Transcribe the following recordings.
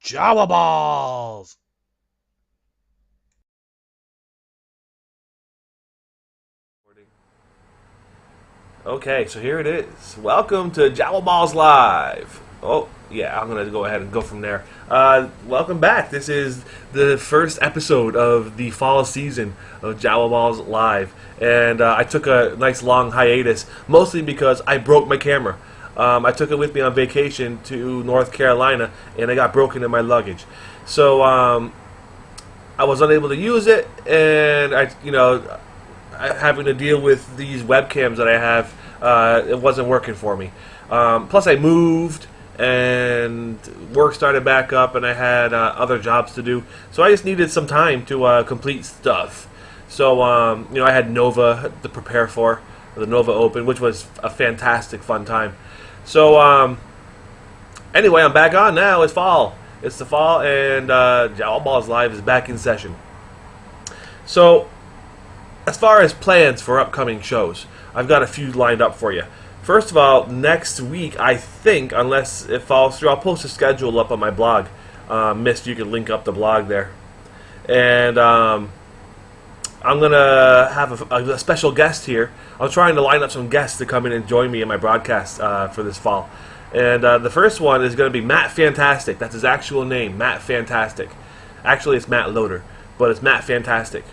Jawaballs! Okay, so here it is. Welcome to Jawaballs Live. Oh, yeah, I'm going to go ahead and go from there. Welcome back. This is the first episode of the fall season of Jawaballs Live. And I took a nice long hiatus, mostly because I broke my camera. I took it with me on vacation to North Carolina, and it got broken in my luggage. So I was unable to use it, and having to deal with these webcams that I have, it wasn't working for me. Plus, I moved, and work started back up, and I had other jobs to do. So I just needed some time to complete stuff. So, I had Nova to prepare for, the Nova Open, which was a fantastic, fun time. So, anyway, I'm back on now. It's fall. It's the fall, and Jawaballs Live is back in session. So, as far as plans for upcoming shows, I've got a few lined up for you. First of all, next week, I think, unless it falls through, I'll post a schedule up on my blog. Mist, you can link up the blog there. And I'm going to have a special guest here. I'm trying to line up some guests to come in and join me in my broadcast for this fall. And the first one is going to be Matt Fantastic. That's his actual name, Matt Fantastic. Actually, it's Matt Loader, but it's Matt Fantastic.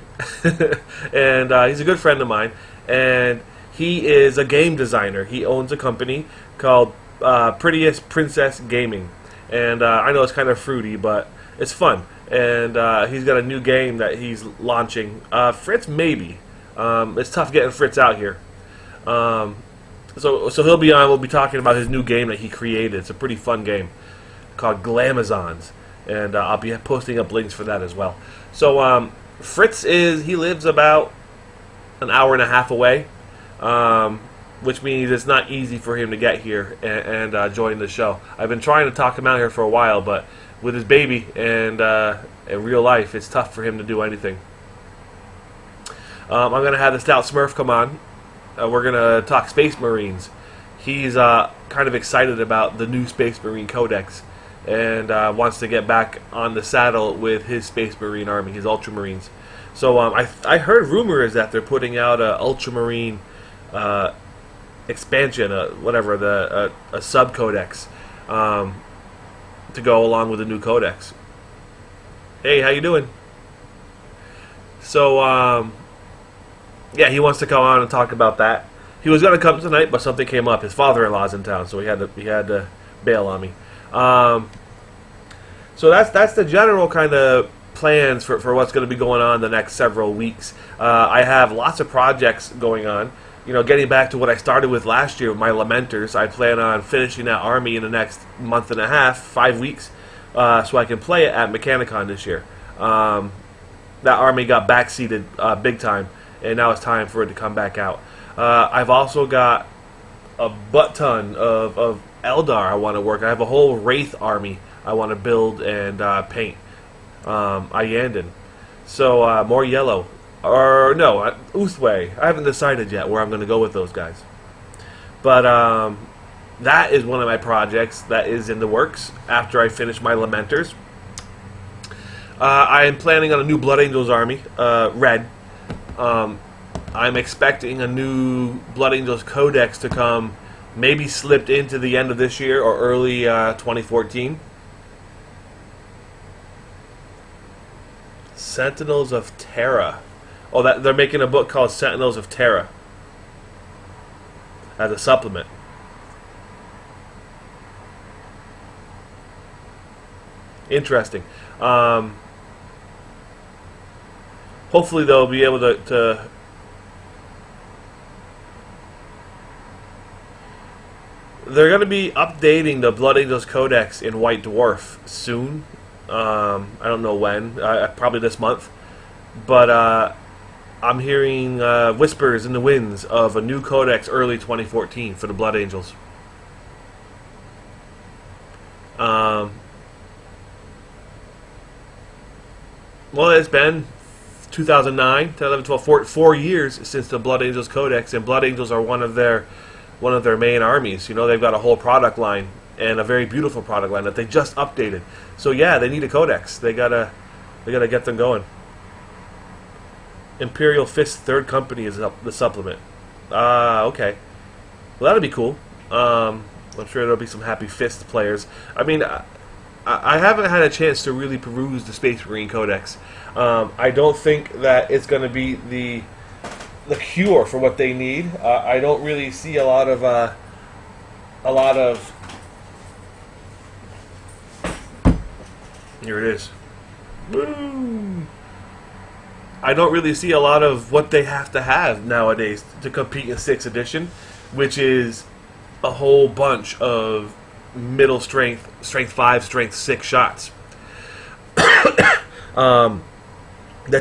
And he's a good friend of mine. And he is a game designer. He owns a company called Prettiest Princess Gaming. And I know it's kind of fruity, but it's fun. And he's got a new game that he's launching. Fritz, maybe. It's tough getting Fritz out here. So he'll be on. We'll be talking about his new game that he created. It's a pretty fun game called Glamazons. And I'll be posting up links for that as well. So Fritz he lives about an hour and a half away. Which means it's not easy for him to get here and join the show. I've been trying to talk him out here for a while, but with his baby and in real life, it's tough for him to do anything. I'm going to have the Stout Smurf come on. We're going to talk Space Marines. He's kind of excited about the new Space Marine Codex and wants to get back on the saddle with his Space Marine army, his Ultramarines. So I heard rumors that they're putting out a Ultramarine expansion, a sub-codex to go along with the new codex. Hey, how you doing? So, yeah, he wants to come on and talk about that. He was going to come tonight, but something came up. His father-in-law's in town, so he had to bail on me. So that's the general kind of plans for what's going to be going on the next several weeks. I have lots of projects going on. Getting back to what I started with last year with my Lamenters, I plan on finishing that army in the next month and a half, 5 weeks, so I can play it at Mechanicon this year. That army got backseated big time, and now it's time for it to come back out. I've also got a butt ton of Eldar I want to work. I have a whole Wraith army I want to build and paint. Iyanden. So more yellow. Or no, Uthway. I haven't decided yet where I'm going to go with those guys. But that is one of my projects that is in the works after I finish my Lamenters. I am planning on a new Blood Angels army, red. I'm expecting a new Blood Angels Codex to come, maybe slipped into the end of this year or early 2014. Sentinels of Terra. Oh, they're making a book called Sentinels of Terra as a supplement. Interesting. Hopefully they'll be able to they're going to be updating the Blood Angels Codex in White Dwarf soon. I don't know when. Probably this month. But I'm hearing whispers in the winds of a new codex early 2014 for the Blood Angels. Well, it's been 2009, 2011, 12, 4 years since the Blood Angels Codex, and Blood Angels are one of their main armies. They've got a whole product line, and a very beautiful product line that they just updated. So yeah, they need a codex. They gotta get them going. Imperial Fist third company is the supplement. Okay. Well, that'll be cool. I'm sure there'll be some happy Fist players. I mean, I haven't had a chance to really peruse the Space Marine Codex. I don't think that it's going to be the cure for what they need. I don't really see a lot of here it is. Woo! I don't really see a lot of what they have to have nowadays to compete in 6th edition, which is a whole bunch of middle strength, strength 5, strength 6 shots. The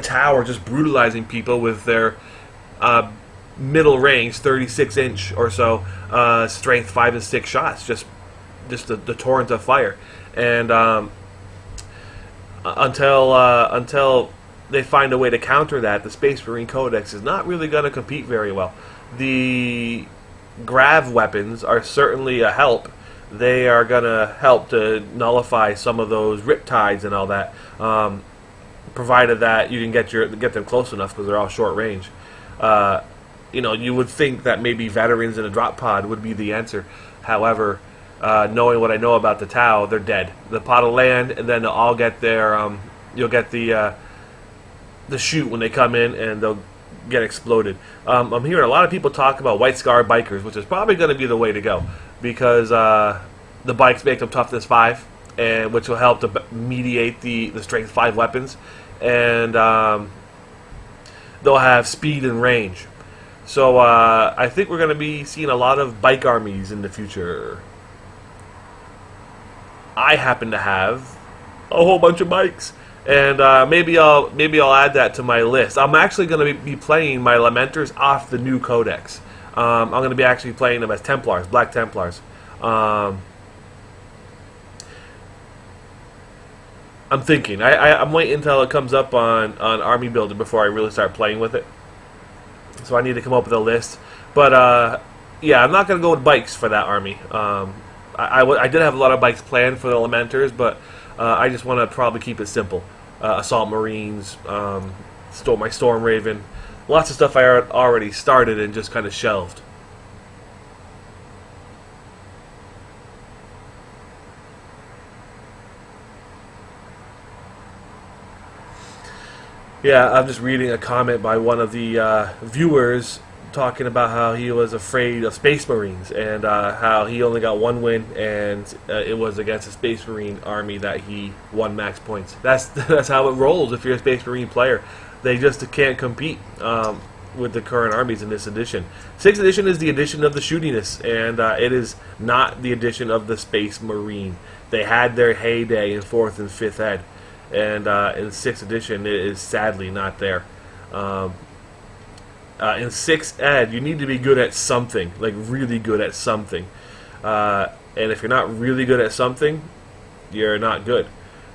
Tau are just brutalizing people with their middle range, 36-inch or so, strength 5 and 6 shots. Just the torrent of fire. And until they find a way to counter that, the Space Marine Codex is not really going to compete very well. The grav weapons are certainly a help. They are going to help to nullify some of those riptides and all that, provided that you can get them close enough because they're all short range. You would think that maybe veterans in a drop pod would be the answer. However, knowing what I know about the Tau, they're dead. The pod will land, and then they'll all get their you'll get the chute when they come in, and they'll get exploded. I'm hearing a lot of people talk about White Scar bikers, which is probably going to be the way to go, because the bikes make them toughness 5, and which will help to mediate the strength 5 weapons, and they'll have speed and range. So I think we're going to be seeing a lot of bike armies in the future. I happen to have a whole bunch of bikes. And maybe I'll add that to my list. I'm actually going to be playing my Lamenters off the new Codex. I'm going to be actually playing them as Templars, Black Templars. I'm thinking. I'm waiting until it comes up on Army Builder before I really start playing with it. So I need to come up with a list. But yeah, I'm not going to go with bikes for that army. I did have a lot of bikes planned for the Lamenters, but I just want to probably keep it simple. Assault Marines, my Storm Raven, lots of stuff I already started and just kind of shelved. Yeah, I'm just reading a comment by one of the viewers talking about how he was afraid of Space Marines and how he only got 1 win, and it was against a Space Marine army that he won max points. That's how it rolls if you're a Space Marine player. They just can't compete with the current armies in this edition. 6th edition is the edition of the shootiness, and it is not the edition of the Space Marine. They had their heyday in 4th and 5th ed, and in 6th edition it is sadly not there. In 6th ed, you need to be good at something, like really good at something. And if you're not really good at something, you're not good.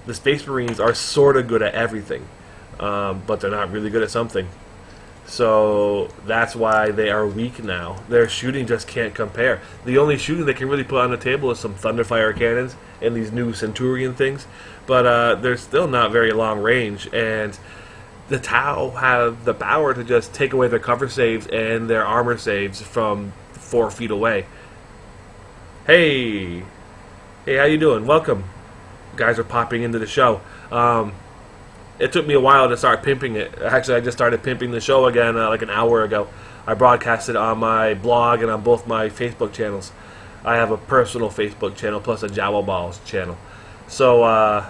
The Space Marines are sort of good at everything, but they're not really good at something. So that's why they are weak now. Their shooting just can't compare. The only shooting they can really put on the table is some Thunderfire cannons and these new Centurion things, but they're still not very long range, and the Tau have the power to just take away their cover saves and their armor saves from 4 feet away. Hey, how you doing? Welcome. Guys are popping into the show. It took me a while to start pimping it. Actually, I just started pimping the show again like an hour ago. I broadcasted on my blog and on both my Facebook channels. I have a personal Facebook channel plus a Jawaballs channel. So,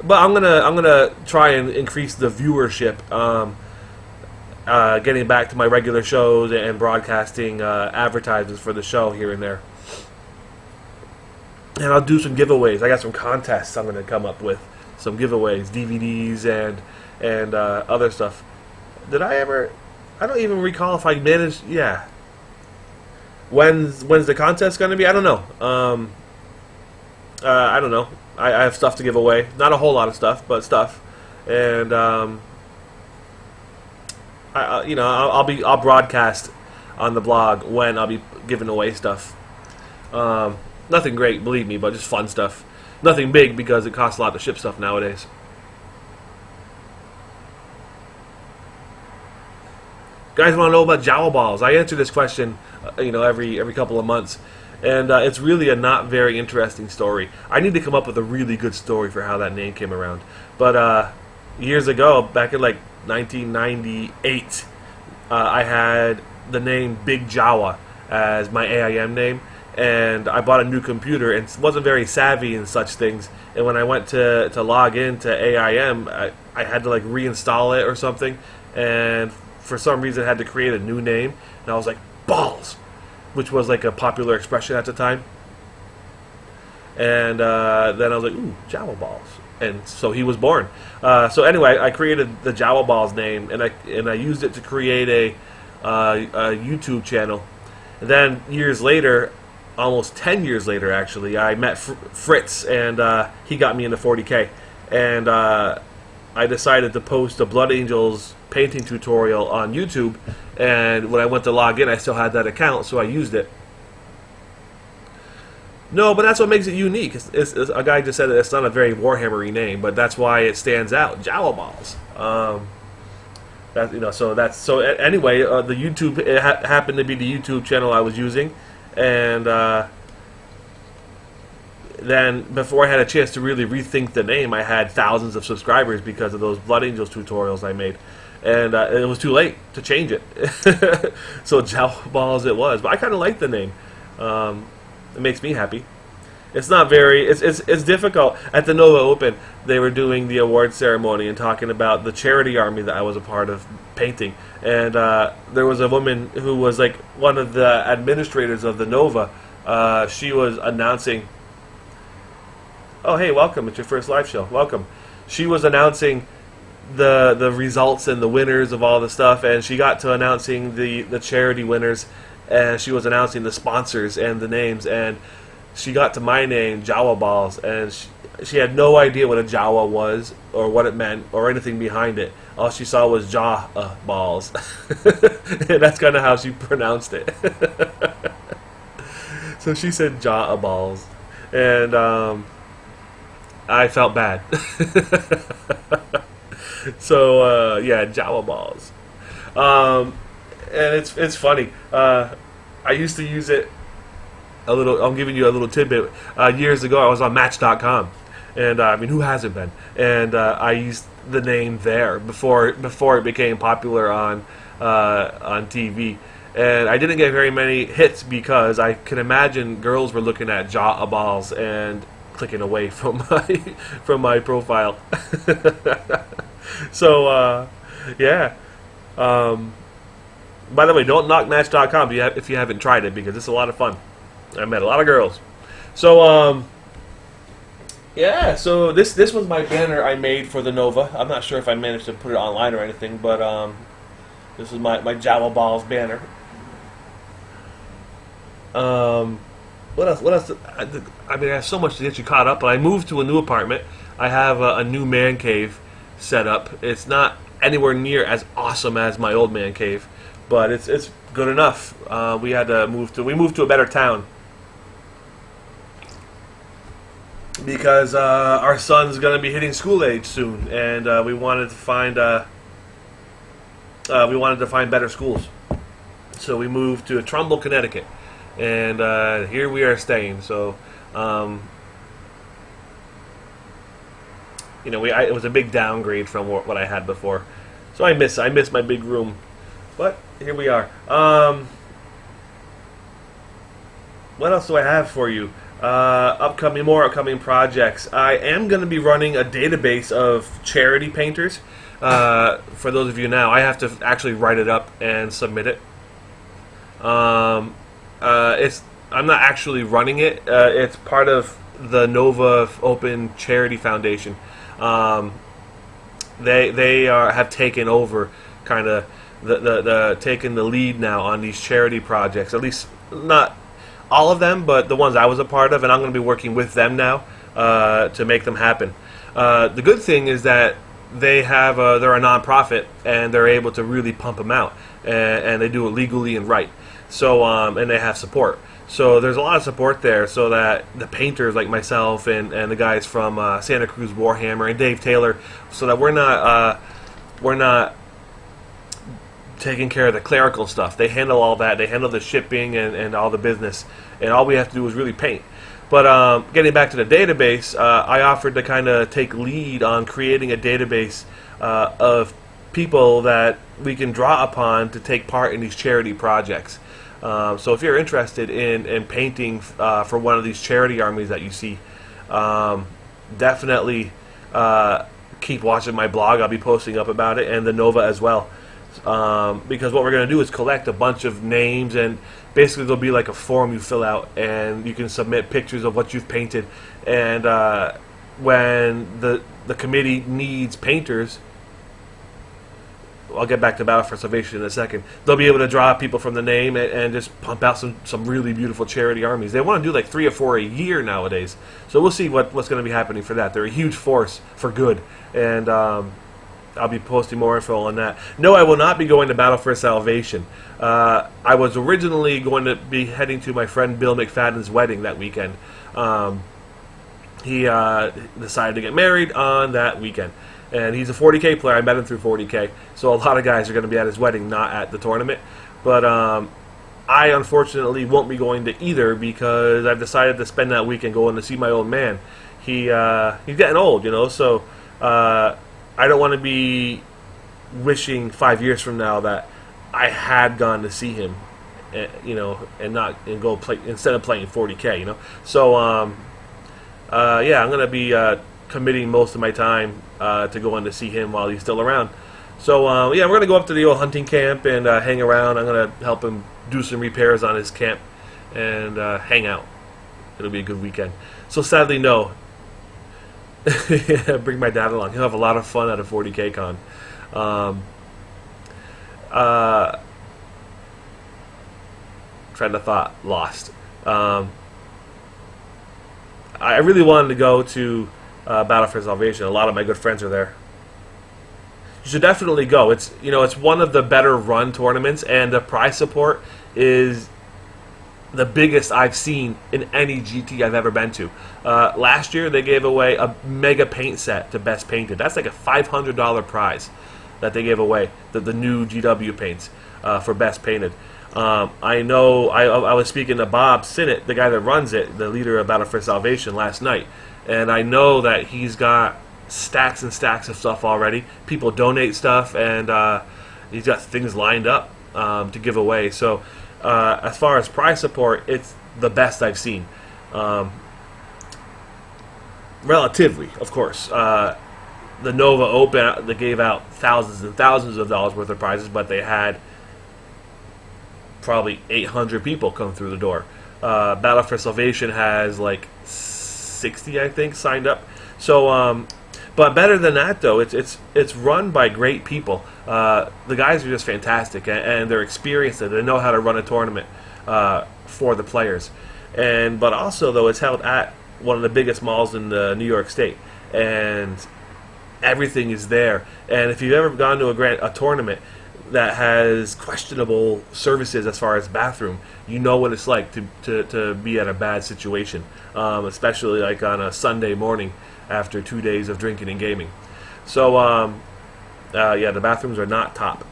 but I'm gonna try and increase the viewership, getting back to my regular shows and broadcasting advertisements for the show here and there. And I'll do some giveaways. I got some contests I'm gonna come up with, some giveaways, DVDs and other stuff. Did I ever? I don't even recall if I managed. Yeah. When's the contest gonna be? I don't know. I don't know. I have stuff to give away. Not a whole lot of stuff, but stuff. And I'll broadcast on the blog when I'll be giving away stuff. Nothing great, believe me, but just fun stuff. Nothing big because it costs a lot to ship stuff nowadays. Guys want to know about Jawaballs? I answer this question, every couple of months, and it's really a not very interesting story. I need to come up with a really good story for how that name came around. But years ago, back in like 1998, I had the name Big Jawa as my AIM name, and I bought a new computer and wasn't very savvy in such things. And when I went to log into AIM, I had to like reinstall it or something, and for some reason I had to create a new name, and I was like, balls, which was like a popular expression at the time. And then I was like, ooh, Jawaballs. And so he was born. So anyway, I created the Jawaballs name, and I used it to create a YouTube channel. And then years later, almost 10 years later actually, I met Fritz, and he got me into 40K. And I decided to post a Blood Angels painting tutorial on YouTube, and when I went to log in, I still had that account, so I used it. No, but that's what makes it unique. It's a guy just said that it's not a very Warhammery name, but that's why it stands out. Jawaballs. Anyway, the YouTube, it happened to be the YouTube channel I was using, and then before I had a chance to really rethink the name, I had thousands of subscribers because of those Blood Angels tutorials I made. And it was too late to change it. So Jawaballs it was. But I kind of like the name. It makes me happy. It's not very... It's difficult. At the Nova Open, they were doing the award ceremony and talking about the charity army that I was a part of painting. And there was a woman who was like one of the administrators of the Nova. She was announcing... Oh, hey, welcome. It's your first live show. Welcome. She was announcing the results and the winners of all the stuff, and she got to announcing the charity winners, and she was announcing the sponsors and the names, and she got to my name, Jawaballs, and she had no idea what a Jawa was or what it meant or anything behind it. All she saw was Jawaballs. And that's kind of how she pronounced it. So she said Jawaballs, and I felt bad. So yeah, Jawaballs. And it's funny. I used to use it a little. I'm giving you a little tidbit. Years ago, I was on Match.com, and I mean, who hasn't been? And I used the name there before it became popular on TV. And I didn't get very many hits because I can imagine girls were looking at Jawaballs and clicking away from my profile. So yeah. By the way, don't knock Match.com if you haven't tried it, because it's a lot of fun. I met a lot of girls. So yeah. So this was my banner I made for the Nova. I'm not sure if I managed to put it online or anything, but this is my Jawaballs banner. What else? I mean, I have so much to get you caught up, but I moved to a new apartment. I have a new man cave set up. It's not anywhere near as awesome as my old man cave, but it's good enough. We moved to a better town because our son's going to be hitting school age soon, and we wanted to find better schools. So we moved to Trumbull, Connecticut. And here we are staying. So, it was a big downgrade from what I had before. So I miss my big room. But here we are. What else do I have for you? More upcoming projects. I am going to be running a database of charity painters. For those of you now, I have to actually write it up and submit it. I'm not actually running it. It's part of the Nova Open Charity Foundation. They have taken over, kind of taken the lead now on these charity projects. At least not all of them, but the ones I was a part of, and I'm going to be working with them now to make them happen. The good thing is that they're a nonprofit, and they're able to really pump them out, and they do it legally and right. So and they have support. So there's a lot of support there, so that the painters like myself and the guys from Santa Cruz Warhammer and Dave Taylor, so that we're not taking care of the clerical stuff. They handle all that. They handle the shipping and all the business, and all we have to do is really paint. But getting back to the database, I offered to kind of take lead on creating a database of people that we can draw upon to take part in these charity projects. So if you're interested in painting for one of these charity armies that you see, definitely keep watching my blog. I'll be posting up about it, and the Nova as well. Because what we're going to do is collect a bunch of names, and basically there'll be like a form you fill out, and you can submit pictures of what you've painted. And when the committee needs painters, I'll get back to Battle for Salvation in a second, they'll be able to draw people from the name and just pump out some really beautiful charity armies. They want to do like 3 or 4 a year nowadays. So we'll see what's going to be happening for that. They're a huge force for good. And I'll be posting more info on that. No, I will not be going to Battle for Salvation. I was originally going to be heading to my friend Bill McFadden's wedding that weekend. He decided to get married on that weekend. And he's a 40K player. I met him through 40K. So a lot of guys are going to be at his wedding, not at the tournament. But I unfortunately won't be going to either, because I've decided to spend that weekend going to see my old man. He's getting old, you know, so I don't want to be wishing 5 years from now that I had gone to see him, you know, and go play instead of playing 40K, you know. So yeah, I'm going to be committing most of my time to going to see him while he's still around. So yeah, we're going to go up to the old hunting camp and hang around. I'm going to help him do some repairs on his camp and hang out. It'll be a good weekend. So sadly, no. Bring my dad along. He'll have a lot of fun at a 40K con. Train of thought lost. I really wanted to go to Battle for Salvation. A lot of my good friends are there. You should definitely go. It's one of the better run tournaments, and the prize support is the biggest I've seen in any GT I've ever been to. Last year they gave away a mega paint set to Best Painted. That's like a $500 prize that they gave away, the new GW paints for Best Painted. I know I was speaking to Bob Sinnott, the guy that runs it, the leader of Battle for Salvation, last night, and I know that he's got stacks and stacks of stuff already. People donate stuff, and he's got things lined up to give away. So as far as prize support, it's the best I've seen. Relatively, of course. The Nova Open, they gave out thousands and thousands of dollars worth of prizes, but they had probably 800 people come through the door. Battle for Salvation has like 60, I think, signed up. So, but better than that, though, it's run by great people. The guys are just fantastic, and they're experienced, and they know how to run a tournament for the players. But also, though, it's held at one of the biggest malls in New York State, and everything is there. And if you've ever gone to a tournament that has questionable services as far as bathroom, you know what it's like to be at a bad situation, especially like on a Sunday morning after 2 days of drinking and gaming. So yeah, the bathrooms are not top.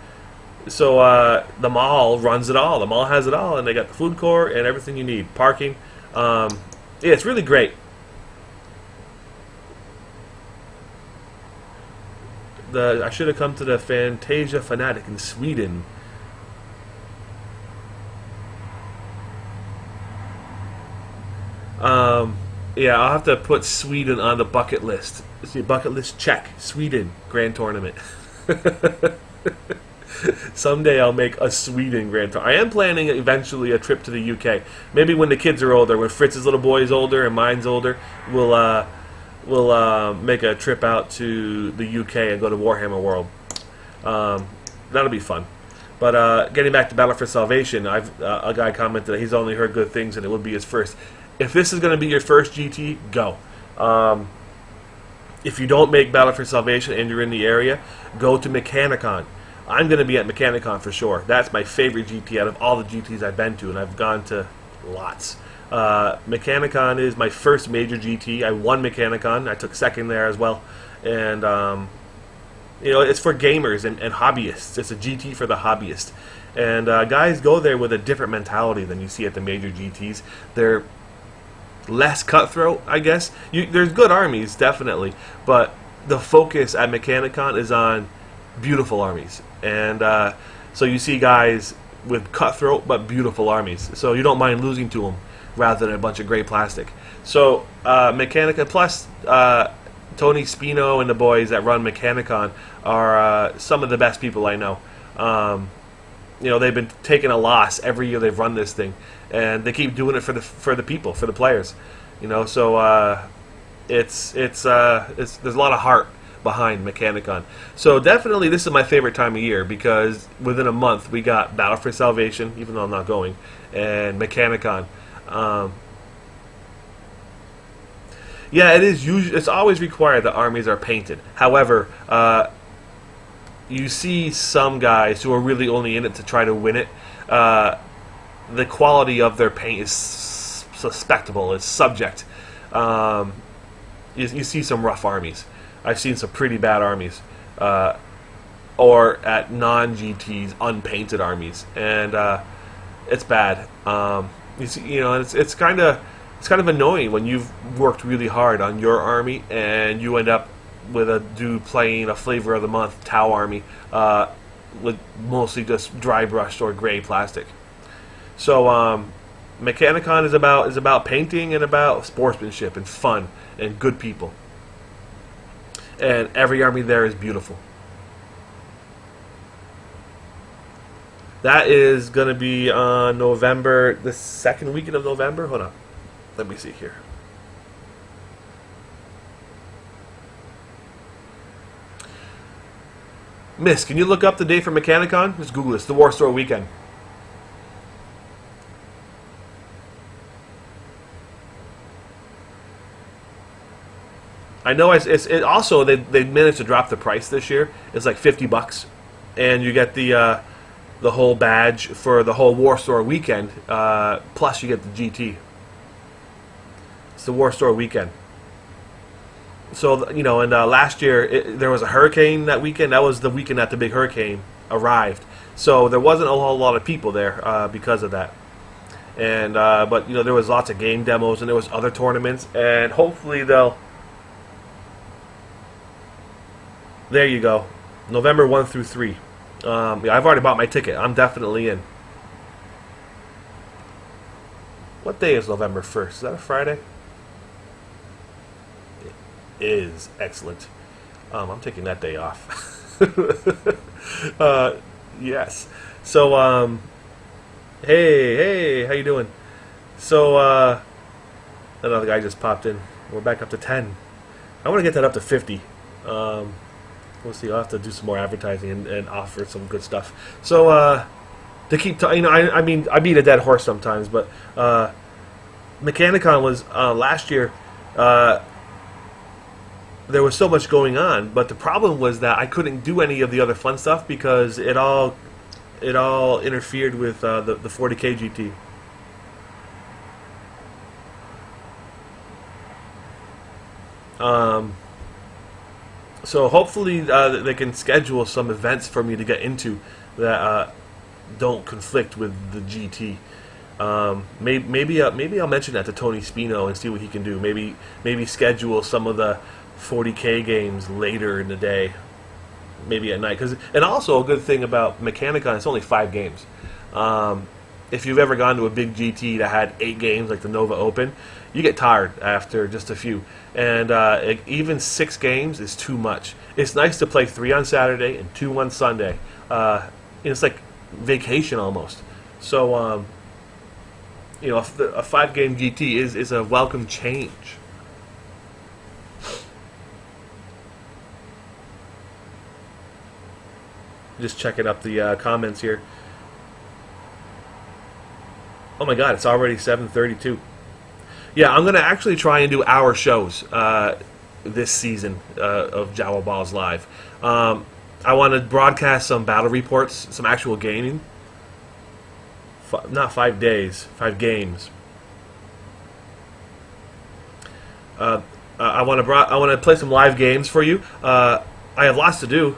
So the mall runs it all. The mall has it all, and they got the food court and everything you need. Parking. Yeah, it's really great. I should have come to the Fantasia Fanatic in Sweden. Yeah, I'll have to put Sweden on the bucket list. See, bucket list check. Sweden Grand Tournament. Someday I'll make a Sweden Grand Tournament. I am planning eventually a trip to the UK. Maybe when the kids are older, when Fritz's little boy is older and mine's older, we'll make a trip out to the UK and go to Warhammer World. That'll be fun. But getting back to Battle for Salvation, a guy commented that he's only heard good things and it would be his first. If this is going to be your first GT, go. If you don't make Battle for Salvation and you're in the area, go to Mechanicon. I'm going to be at Mechanicon for sure. That's my favorite GT out of all the GTs I've been to, and I've gone to lots. Mechanicon is my first major GT. I won Mechanicon. I took second there as well, and it's for gamers and hobbyists. It's a GT for the hobbyist, and guys go there with a different mentality than you see at the major GTs. They're less cutthroat, I guess. There's good armies, definitely, but the focus at Mechanicon is on beautiful armies, and so you see guys with cutthroat but beautiful armies, so you don't mind losing to them rather than a bunch of gray plastic. So Mechanicon plus Tony Spino and the boys that run Mechanicon are some of the best people I know. They've been taking a loss every year they've run this thing, and they keep doing it for the people, for the players. So there's a lot of heart behind Mechanicon. So definitely this is my favorite time of year, because within a month we got Battle for Salvation, even though I'm not going, and Mechanicon. It's always required that armies are painted. However, you see some guys who are really only in it to try to win it. The quality of their paint is suspectable. It's subject. You see some rough armies. I've seen some pretty bad armies, or at non-GTs unpainted armies, and it's bad. It's kind of annoying when you've worked really hard on your army and you end up with a dude playing a flavor of the month Tau army with mostly just dry brushed or gray plastic. So Mechanicon is about painting and about sportsmanship and fun and good people. And every army there is beautiful. That is going to be on the second weekend of November. Hold on. Let me see here. Miss, can you look up the date for Mechanicon? Just Google this. The War Store weekend. I know it also they managed to drop the price this year. It's like $50, and you get the whole badge for the whole War Store weekend. Plus, you get the GT. It's the War Store weekend. So and last year there was a hurricane that weekend. That was the weekend that the big hurricane arrived. So there wasn't a whole lot of people there because of that. And but there was lots of game demos and there was other tournaments, and hopefully they'll. There you go, November 1 through 3. I've already bought my ticket. I'm definitely in. What day is November 1st? Is that a Friday? It is. Excellent. I'm taking that day off. Yes. So, hey, how you doing? So, another guy just popped in. We're back up to 10. I want to get that up to 50. We'll see. I'll have to do some more advertising and offer some good stuff. So, to keep, I mean, I beat a dead horse sometimes, but Mechanicon was last year. There was so much going on, but the problem was that I couldn't do any of the other fun stuff because it all interfered with the 40K GT. So hopefully they can schedule some events for me to get into that don't conflict with the GT. Maybe I'll mention that to Tony Spino and see what he can do. Maybe schedule some of the 40K games later in the day, maybe at night. And also a good thing about Mechanicon, it's only 5 games. If you've ever gone to a big GT that had 8 games, like the Nova Open, you get tired after just a few. And even 6 games is too much. It's nice to play 3 on Saturday and 2 on Sunday. It's like vacation almost. So, a 5-game GT is a welcome change. Just checking up the comments here. Oh my God, it's already 7:32. Yeah, I'm going to actually try and do hour shows this season of Jawaballs Live. I want to broadcast some battle reports, some actual gaming. not 5 days, 5 games. I want to play some live games for you. I have lots to do.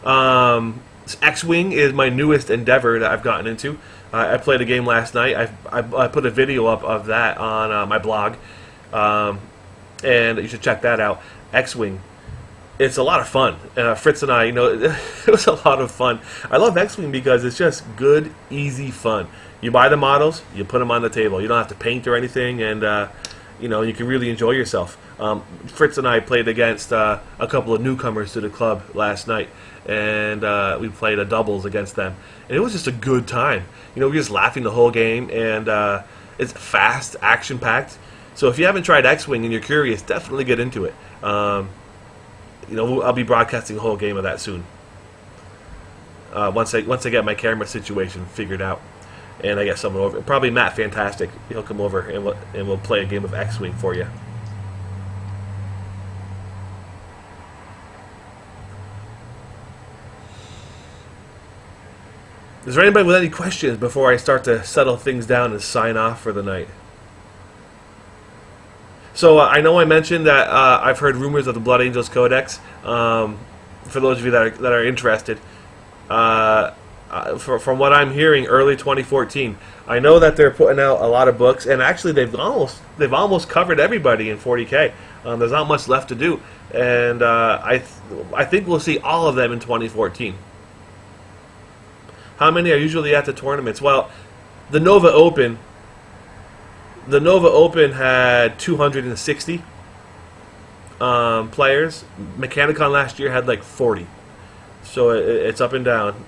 XWing is my newest endeavor that I've gotten into. I played a game last night. I put a video up of that on my blog, and you should check that out. XWing. It's a lot of fun. Fritz and I, it was a lot of fun. I love X-Wing because it's just good, easy fun. You buy the models, you put them on the table. You don't have to paint or anything, and you can really enjoy yourself. Fritz and I played against a couple of newcomers to the club last night, and we played a doubles against them. And it was just a good time. We were just laughing the whole game, and it's fast, action-packed. So if you haven't tried X-Wing and you're curious, definitely get into it. I'll be broadcasting a whole game of that soon. Once I get my camera situation figured out, and I get someone over, probably Matt Fantastic. He'll come over and we'll play a game of X-Wing for you. Is there anybody with any questions before I start to settle things down and sign off for the night? So I know I mentioned that I've heard rumors of the Blood Angels Codex. For those of you that are interested, from what I'm hearing, early 2014. I know that they're putting out a lot of books, and actually they've almost covered everybody in 40K. There's not much left to do, and I think we'll see all of them in 2014. How many are usually at the tournaments? Well, the Nova Open. The Nova Open had 260 players. Mechanicon last year had like 40. So it's up and down.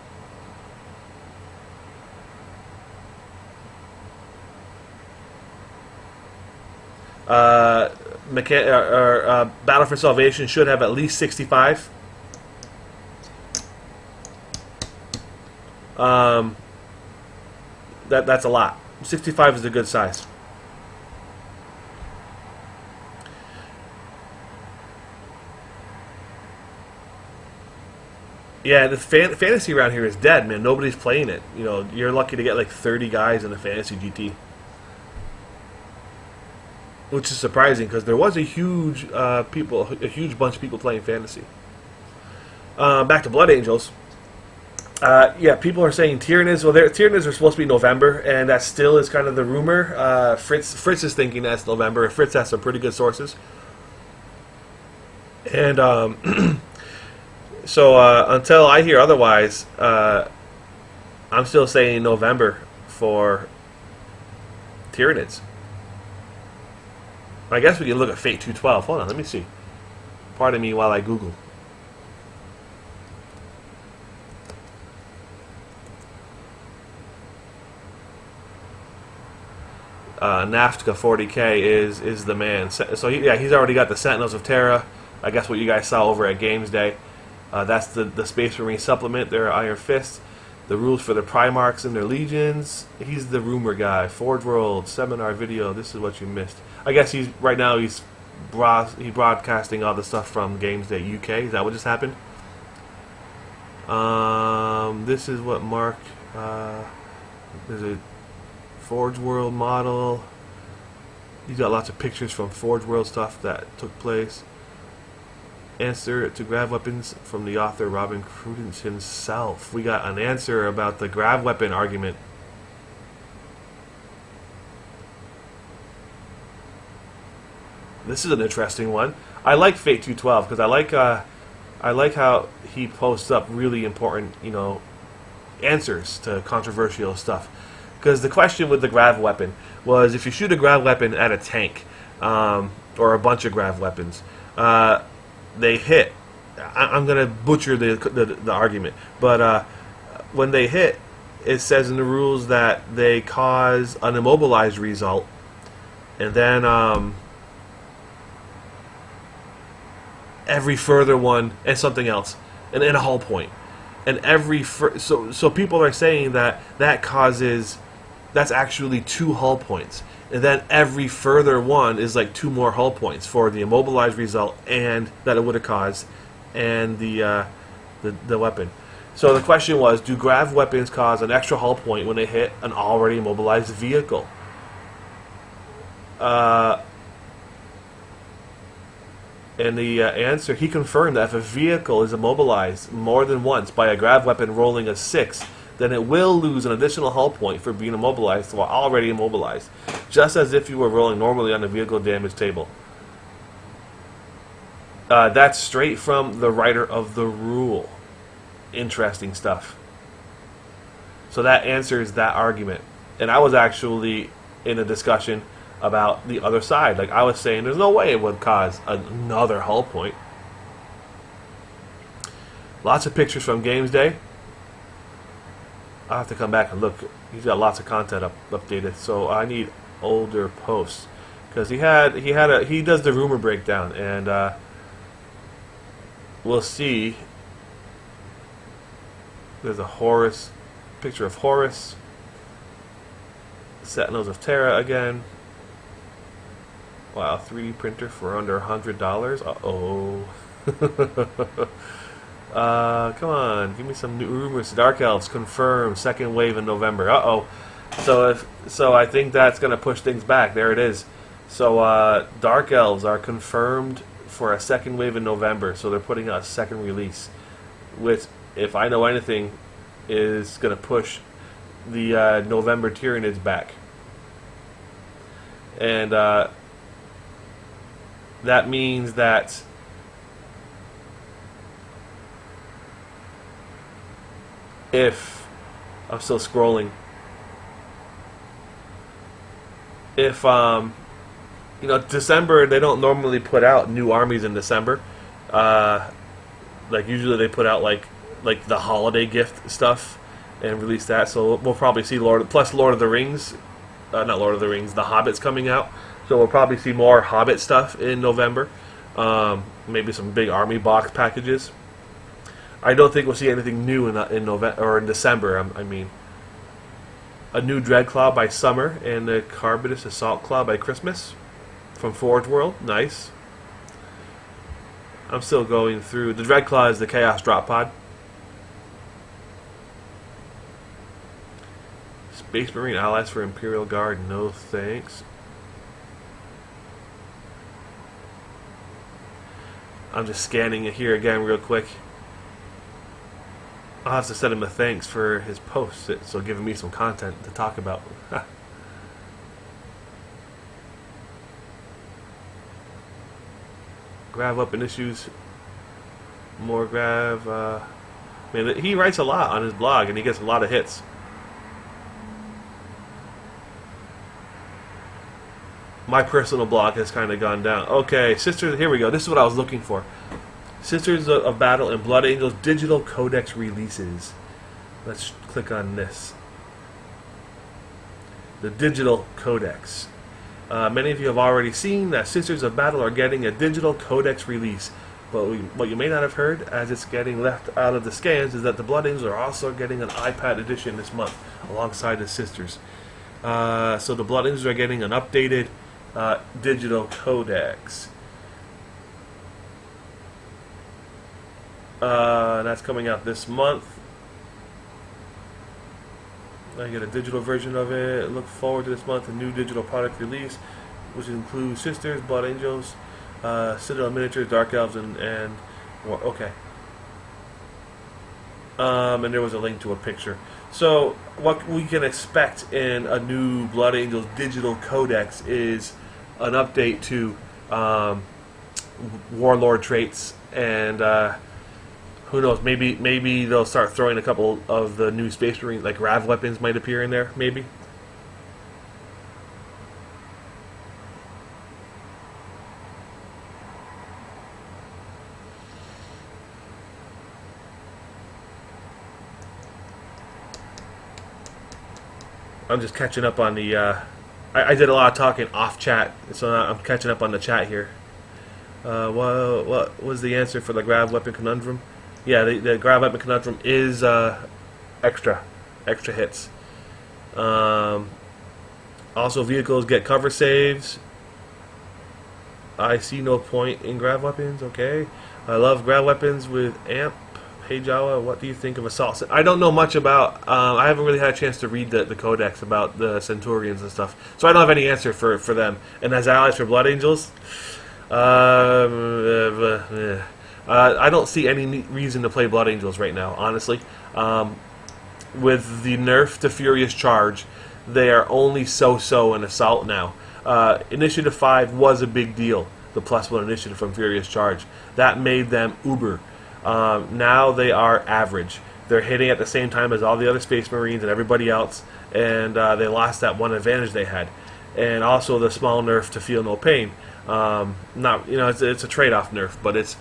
Battle for Salvation should have at least 65. That's a lot. 65 is a good size. Yeah, the fantasy around here is dead, man. Nobody's playing it. You're lucky to get like 30 guys in a fantasy GT, which is surprising because there was a huge bunch of people playing fantasy. Back to Blood Angels. Yeah, people are saying Tyrannids. Well, Tyrannids are supposed to be November, and that still is kind of the rumor. Fritz is thinking that's November. Fritz has some pretty good sources, and so until I hear otherwise, I'm still saying November for Tyranids. I guess we can look at Fate 212. Hold on, let me see. Pardon me while I Google. Naftka 40K is the man. So he's already got the Sentinels of Terra. I guess what you guys saw over at Games Day. That's the Space Marine supplement, their Iron Fist, the rules for the Primarchs and their legions. He's the rumor guy. Forge World seminar video. This is what you missed. I guess he's broadcasting all the stuff from Games Day UK. Is that what just happened? This is what Mark. There's a Forge World model. He's got lots of pictures from Forge World stuff that took place. Answer to grav weapons from the author Robin Crudence himself. We got an answer about the grav weapon argument. This is an interesting one. I like Fate 212 because I like how he posts up really important, answers to controversial stuff. Because the question with the grav weapon was if you shoot a grav weapon at a tank or a bunch of grav weapons. They hit. I'm going to butcher the argument, but when they hit, it says in the rules that they cause an immobilized result, and then every further one and something else, and a hull point, and so people are saying that causes. That's actually 2 hull points. And then every further one is like 2 more hull points for the immobilized result and that it would have caused, and the weapon. So the question was, do grav weapons cause an extra hull point when they hit an already immobilized vehicle? And the answer, he confirmed that if a vehicle is immobilized more than once by a grav weapon rolling a 6, then it will lose an additional hull point for being immobilized while already immobilized, just as if you were rolling normally on the vehicle damage table. That's straight from the writer of the rule. Interesting stuff. So that answers that argument. And I was actually in a discussion about the other side. Like, I was saying there's no way it would cause another hull point. Lots of pictures from Games Day. I'll have to come back and look. He's got lots of content updated, so I need older posts, because he does the rumor breakdown, and we'll see. There's a Horus picture of Horus, Sentinels of Terra again. Wow, 3D printer for under $100. Uh-oh. Come on, give me some new rumors. Dark Elves confirmed second wave in November. Uh-oh. So I think that's going to push things back. There it is. So Dark Elves are confirmed for a second wave in November. So they're putting out a second release, which, if I know anything, is going to push the November Tyranids back. And that means that if I'm still scrolling, if December, they don't normally put out new armies in December. Like, usually they put out like the holiday gift stuff and release that. So we'll probably see Lord of the Rings, not Lord of the Rings, the Hobbits coming out. So we'll probably see more Hobbit stuff in November. Maybe some big army box packages. I don't think we'll see anything new in November or in December. I mean, a new Dreadclaw by summer and a Carbitus Assault Claw by Christmas from Forge World. Nice. I'm still going through. The Dreadclaw is the Chaos Drop Pod. Space Marine Allies for Imperial Guard. No thanks. I'm just scanning it here again real quick. I'll have to send him a thanks for his post, so giving me some content to talk about. Grav weapon issues. More grav. Man, he writes a lot on his blog, and he gets a lot of hits. My personal blog has kind of gone down. Okay, Sisters, here we go. This is what I was looking for. Sisters of Battle and Blood Angels Digital Codex releases. Let's click on this. The Digital Codex. Many of you have already seen that Sisters of Battle are getting a Digital Codex release. But what you may not have heard, as it's getting left out of the scans, is that the Blood Angels are also getting an iPad edition this month, alongside the Sisters. So the Blood Angels are getting an updated Digital Codex. That's coming out this month. I get a digital version of it. Look forward to this month, a new digital product release, which includes Sisters, Blood Angels, Citadel Miniatures, Dark Elves, and more. Okay. And there was a link to a picture. So what we can expect in a new Blood Angels Digital Codex is an update to Warlord traits, and who knows, maybe they'll start throwing a couple of the new Space Marines, like Rav weapons might appear in there, maybe. I'm just catching up on the I did a lot of talking off chat, so now I'm catching up on the chat here. What was the answer for the Grav Weapon Conundrum? Yeah, the Grav Weapon Conundrum is extra hits. Also, vehicles get cover saves. I see no point in Grav Weapons. Okay, I love Grav Weapons with amp Hey Jawa, what do you think of Assault? I don't know much about. I haven't really had a chance to read the Codex about the Centurions and stuff, so I don't have any answer for them. And as allies for Blood Angels, I don't see any reason to play Blood Angels right now, honestly. With the nerf to Furious Charge, they are only so-so in Assault now. Initiative 5 was a big deal, the +1 initiative from Furious Charge. That made them uber. Now they are average. They're hitting at the same time as all the other Space Marines and everybody else, and they lost that one advantage they had. And also the small nerf to Feel No Pain. Not, you know, it's a trade-off nerf, but it's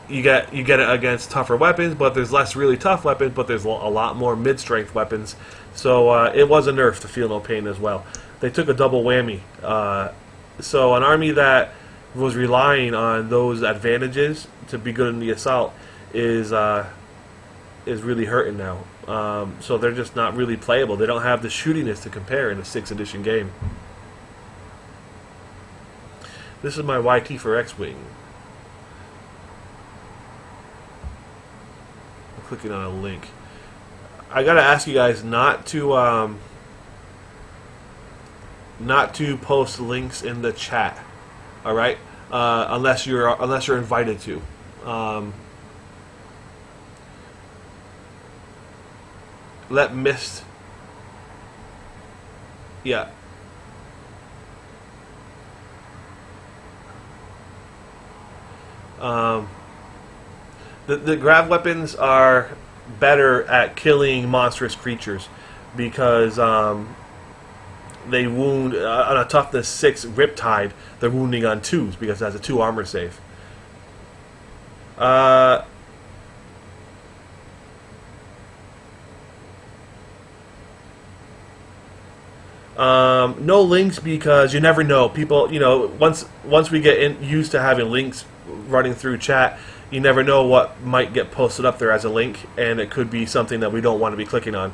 you get it against tougher weapons, but there's less really tough weapons, but there's a lot more mid-strength weapons. So it was a nerf to Feel No Pain as well. They took a double whammy. So an army that was relying on those advantages to be good in the assault is really hurting now. So they're just not really playable. They don't have the shootiness to compare in a 6th edition game. This is my YT for XWing. I'm clicking on a link. I gotta ask you guys not to post links in the chat. All right, unless you're invited to. Let Mist. Yeah. The grav weapons are better at killing monstrous creatures because they wound on a toughness 6 Riptide. They're wounding on 2s because it has a 2 armor save. No links because you never know. People, you know, once we get used to having links running through chat, you never know what might get posted up there as a link, and it could be something that we don't want to be clicking on.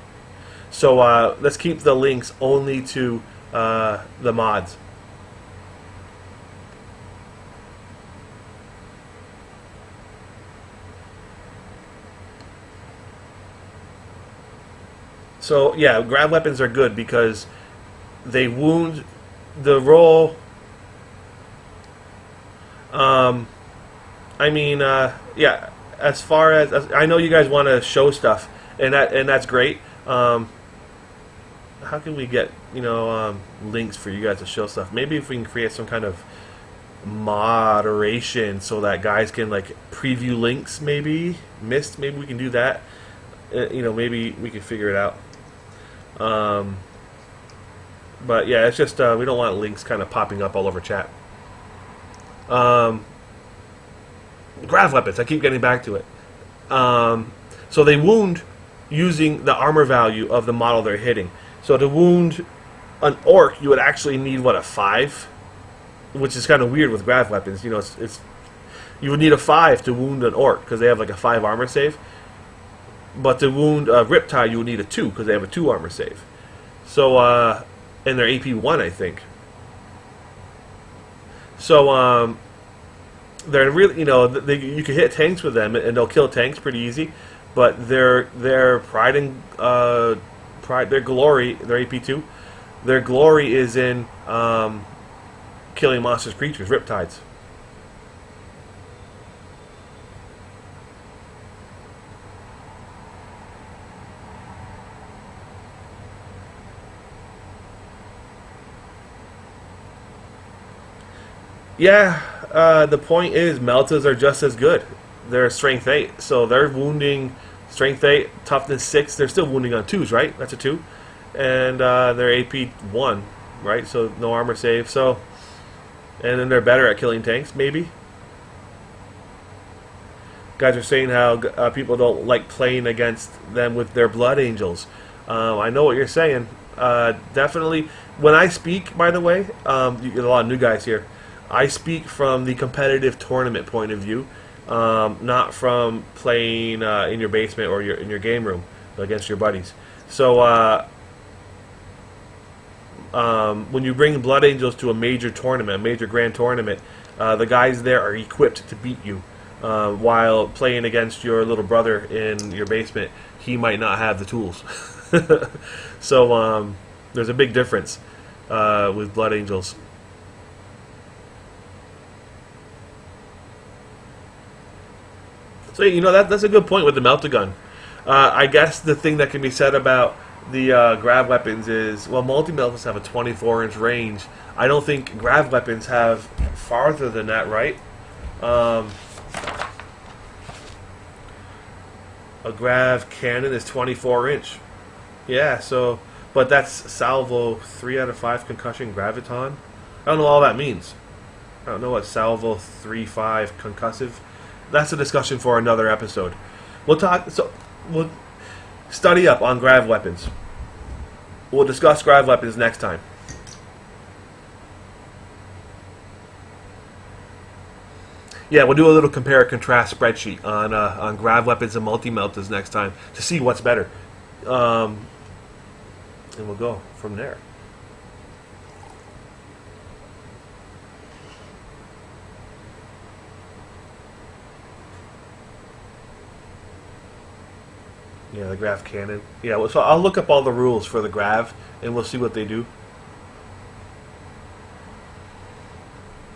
So let's keep the links only to the mods. So yeah, grab weapons are good because they wound the roll. I mean, yeah. As far as I know, you guys want to show stuff, and that's great. How can we get links for you guys to show stuff? Maybe if we can create some kind of moderation so that guys can like preview links. Maybe maybe we can do that. Maybe we can figure it out. But yeah, it's just we don't want links kind of popping up all over chat. Grav weapons, I keep getting back to it. So they wound using the armor value of the model they're hitting. So to wound an orc, you would actually need what, a 5, which is kind of weird with grav weapons. You know, it's you would need a 5 to wound an orc because they have like a 5 armor save. But to wound a Riptide, you would need a 2 because they have a 2 armor save. So and they're AP 1, I think. So they're really, you can hit tanks with them and they'll kill tanks pretty easy. But their pride and their glory, their AP 2, their glory is in killing monstrous creatures, Riptides. Yeah, the point is Meltas are just as good. They're strength 8, so they're wounding strength 8, toughness 6. They're still wounding on 2s, right? That's a 2. And they're AP 1, right? So no armor save. So, and then they're better at killing tanks, maybe. Guys are saying how people don't like playing against them with their Blood Angels. I know what you're saying. Definitely. When I speak, by the way, you get a lot of new guys here. I speak from the competitive tournament point of view, not from playing in your basement or in your game room against your buddies. So when you bring Blood Angels to a major tournament, a major grand tournament, the guys there are equipped to beat you. while playing against your little brother in your basement, he might not have the tools. So there's a big difference with Blood Angels. So you know that's a good point with the Melt-A-Gun. I guess the thing that can be said about the grav weapons is, well, multi-meltas have a 24-inch range. I don't think grav weapons have farther than that, right? A grav cannon is 24-inch. Yeah, so, but that's salvo 3 out of 5 concussion graviton. I don't know all that means. I don't know what salvo 3-5 concussive. That's a discussion for another episode. We'll talk. So we'll study up on grav weapons. We'll discuss grav weapons next time. Yeah, we'll do a little compare and contrast spreadsheet on grav weapons and multi-meltas next time to see what's better, and we'll go from there. Yeah, the grav cannon. Yeah, well, so I'll look up all the rules for the grav, and we'll see what they do.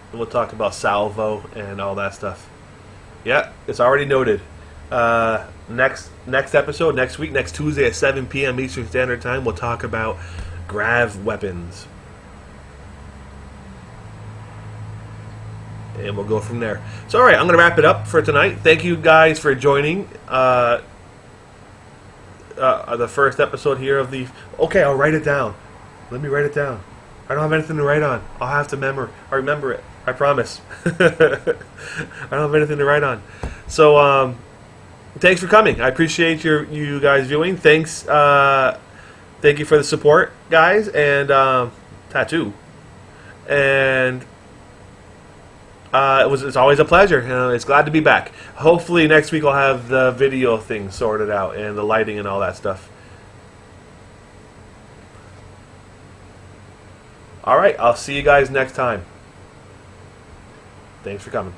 And we'll talk about salvo and all that stuff. Yeah, it's already noted. Next episode, next week, next Tuesday at 7 p.m. Eastern Standard Time, we'll talk about grav weapons. And we'll go from there. So, all right, I'm going to wrap it up for tonight. Thank you guys for joining the first episode here of the... Okay, I'll write it down. Let me write it down. I don't have anything to write on. I'll have to remember it. I promise. I don't have anything to write on. So, thanks for coming. I appreciate you guys viewing. Thanks. Thank you for the support, guys, and tattoo. And it's always a pleasure. It's glad to be back. Hopefully next week I'll have the video thing sorted out and the lighting and all that stuff. All right, I'll see you guys next time. Thanks for coming.